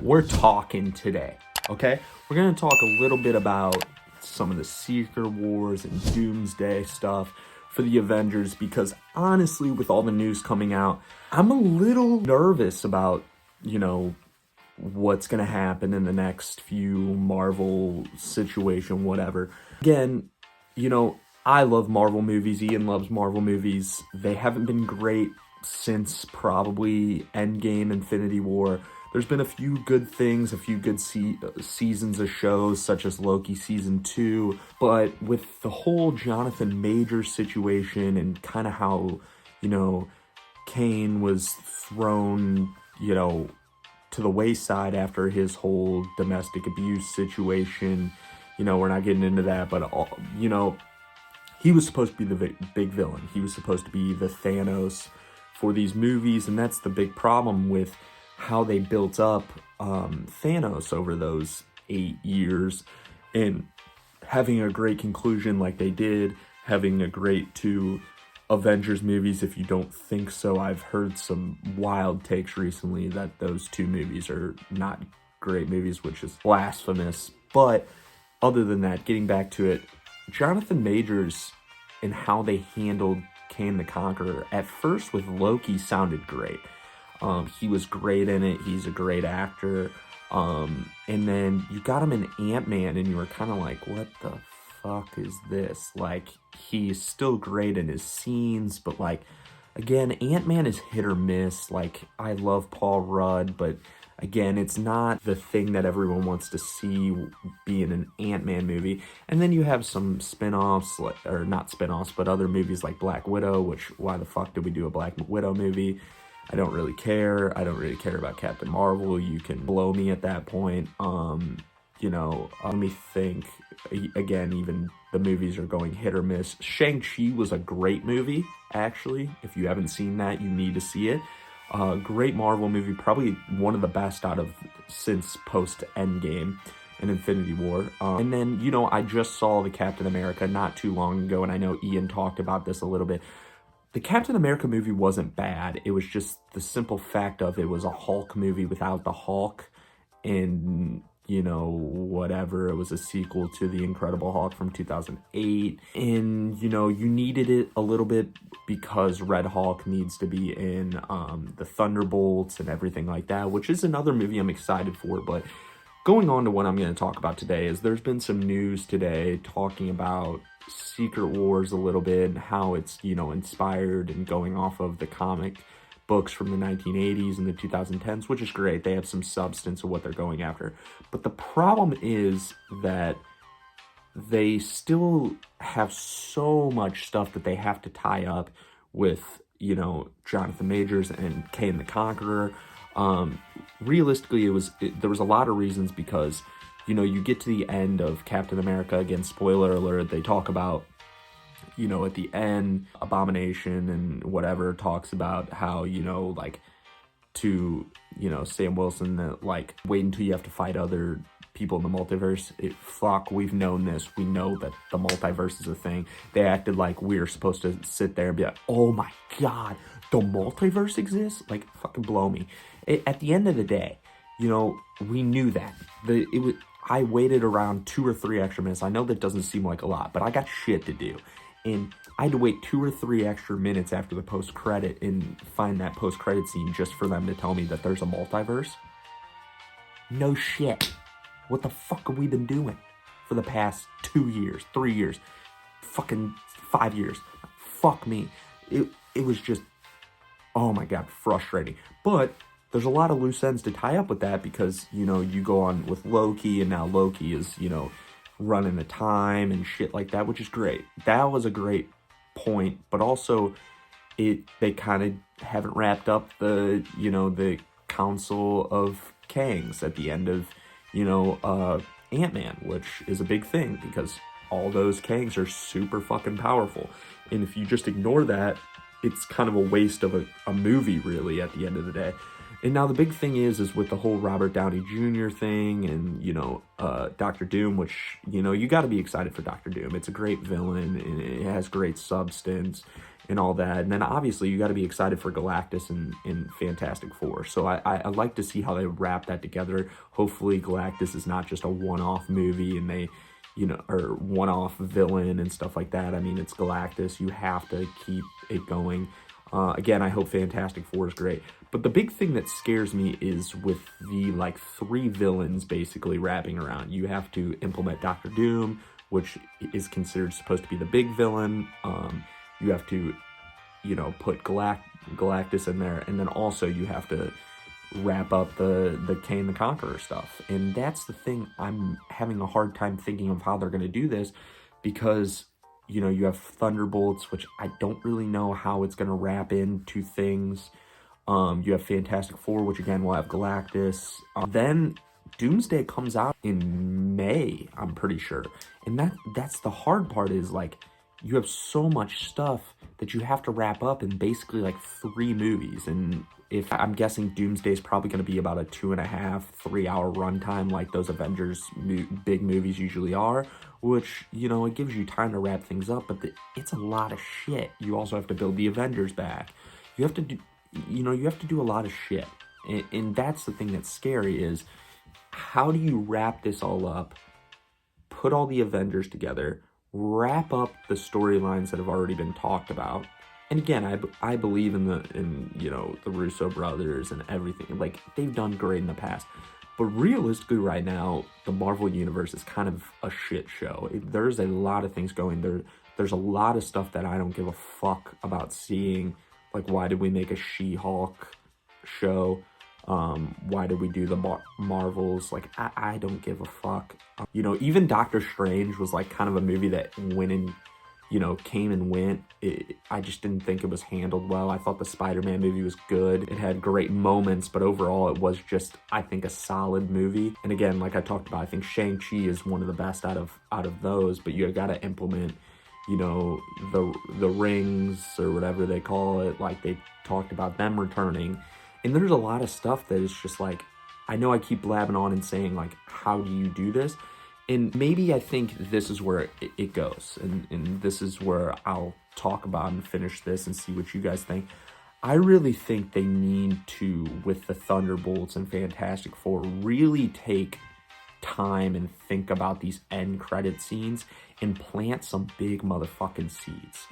we're talking today, okay? We're gonna talk a little bit about some of the Secret Wars and Doomsday stuff for the Avengers, because honestly, with all the news coming out, I'm a little nervous about, what's gonna happen in the next few Marvel situation, whatever. Again, I love Marvel movies. Ian loves Marvel movies. They haven't been great since probably Endgame, Infinity War. There's been a few good things, a few good seasons of shows, such as Loki Season 2. But with the whole Jonathan Majors situation and kind of how, Kane was thrown, to the wayside after his whole domestic abuse situation. We're not getting into that, but, he was supposed to be the big villain. He was supposed to be the Thanos for these movies, and that's the big problem with how they built up Thanos over those 8 years, and having a great conclusion like they did, having a great 2 Avengers movies. If you don't think so, I've heard some wild takes recently that those 2 movies are not great movies, which is blasphemous. But other than that, getting back to it, Jonathan Majors and how they handled Kang the Conqueror at first with Loki sounded great. He was great in it. He's a great actor. And then you got him in Ant-Man and you were kind of like, what the fuck is this? Like, he's still great in his scenes, but like, again, Ant-Man is hit or miss. Like, I love Paul Rudd, but again, it's not the thing that everyone wants to see be in an Ant-Man movie. And then you have some spin-offs, or not spin-offs, but other movies like Black Widow, which, why the fuck did we do a Black Widow movie? I don't really care. I don't really care about Captain Marvel. You can blow me at that point. Let me think. Again, even the movies are going hit or miss. Shang-Chi was a great movie, actually. If you haven't seen that, you need to see it. Great Marvel movie, probably one of the best out of since post-Endgame and Infinity War. And then, I just saw the Captain America not too long ago, and I know Ian talked about this a little bit. The Captain America movie wasn't bad. It was just the simple fact of it was a Hulk movie without the Hulk, and whatever. It was a sequel to The Incredible Hulk from 2008. And, you needed it a little bit because Red Hulk needs to be in the Thunderbolts and everything like that, which is another movie I'm excited for. But going on to what I'm going to talk about today is there's been some news today talking about Secret Wars a little bit and how it's, inspired and going off of the comic books from the 1980s and the 2010s, which is great. They have some substance of what they're going after. But the problem is that they still have so much stuff that they have to tie up with, Jonathan Majors and Kang the Conqueror. Realistically, there was a lot of reasons because, you get to the end of Captain America, again, spoiler alert, they talk about, at the end, Abomination and whatever talks about how, Sam Wilson, that, wait until you have to fight other people in the multiverse. We've known this. We know that the multiverse is a thing. They acted like we were supposed to sit there and be like, oh my God, the multiverse exists? Like, fucking blow me. At the end of the day, we knew that. I waited around 2 or 3 extra minutes. I know that doesn't seem like a lot, but I got shit to do. And I had to wait 2 or 3 extra minutes after the post-credit and find that post-credit scene just for them to tell me that there's a multiverse. No shit. What the fuck have we been doing for the past 2 years, 3 years, fucking 5 years? Fuck me. It was just, oh my God, frustrating. But there's a lot of loose ends to tie up with that because, you go on with Loki, and now Loki is, running the time and shit like that, which is great. That was a great point, but also they kind of haven't wrapped up the Council of Kangs at the end of Ant-Man, which is a big thing because all those Kangs are super fucking powerful, and if you just ignore that, it's kind of a waste of a movie, really, at the end of the day. And now the big thing is with the whole Robert Downey Jr. thing and, Doctor Doom, which, you got to be excited for Doctor Doom. It's a great villain, and it has great substance and all that. And then obviously you got to be excited for Galactus in Fantastic Four. So I like to see how they wrap that together. Hopefully Galactus is not just a one-off movie and they, or one-off villain and stuff like that. I mean, it's Galactus. You have to keep it going. Again, I hope Fantastic Four is great. But the big thing that scares me is with the, 3 villains basically wrapping around. You have to implement Doctor Doom, which is considered supposed to be the big villain. You have to, put Galactus in there. And then also you have to wrap up the Kang the Conqueror stuff. And that's the thing. I'm having a hard time thinking of how they're going to do this because, you have Thunderbolts, which I don't really know how it's going to wrap into things. You have Fantastic Four, which again will have Galactus. Then Doomsday comes out in May, I'm pretty sure. And that's the hard part is you have so much stuff that you have to wrap up in basically 3 movies. And if I'm guessing Doomsday is probably going to be about a 2.5, 3 hour runtime like those Avengers big movies usually are, which, it gives you time to wrap things up, but it's a lot of shit. You also have to build the Avengers back. You have to do, you have to do a lot of shit. And that's the thing that's scary is how do you wrap this all up, put all the Avengers together, wrap up the storylines that have already been talked about. And again, I believe in the Russo brothers and everything. They've done great in the past. But realistically right now, the Marvel Universe is kind of a shit show. There's a lot of things going there. There's a lot of stuff that I don't give a fuck about seeing. Why did we make a She-Hulk show? Why did we do the Marvels? I don't give a fuck. Even Doctor Strange was kind of a movie that went and, came and went. I just didn't think it was handled well. I thought the Spider-Man movie was good. It had great moments, but overall it was just, I think, a solid movie. And again, like I talked about, I think Shang-Chi is one of the best out of those, but you got to implement, the rings or whatever they call it. They talked about them returning. And there's a lot of stuff that is just I know I keep blabbing on and saying how do you do this? And maybe I think this is where it goes. And this is where I'll talk about and finish this and see what you guys think. I really think they need to, with the Thunderbolts and Fantastic Four, really take time and think about these end credit scenes and plant some big motherfucking seeds.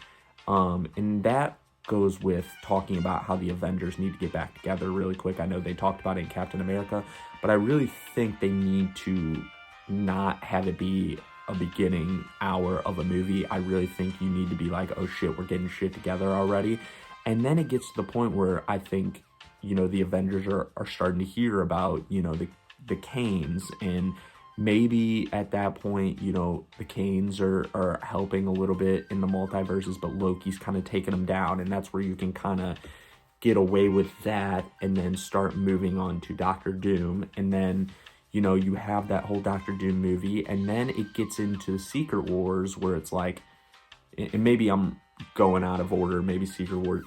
And that goes with talking about how the Avengers need to get back together really quick. I know they talked about it in Captain America, but I really think they need to not have it be a beginning hour of a movie. I really think you need to be oh shit, we're getting shit together already. And then it gets to the point where I think, the Avengers are starting to hear about, the Kanes, and maybe at that point, the Kanes are helping a little bit in the multiverses, but Loki's kind of taking them down, and that's where you can kind of get away with that and then start moving on to Doctor Doom. And then, you have that whole Doctor Doom movie, and then it gets into Secret Wars where it's and maybe I'm going out of order, maybe Secret Wars,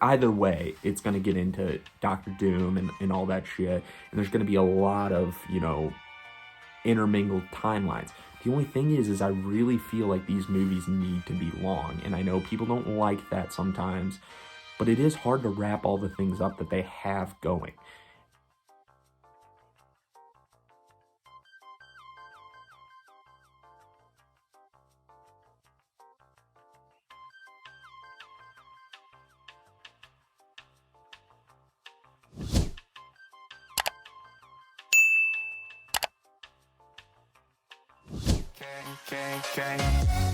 either way, it's going to get into Doctor Doom and all that shit. And there's going to be a lot of, intermingled timelines. The only thing is I really feel these movies need to be long. And I know people don't like that sometimes, but it is hard to wrap all the things up that they have going. Gang.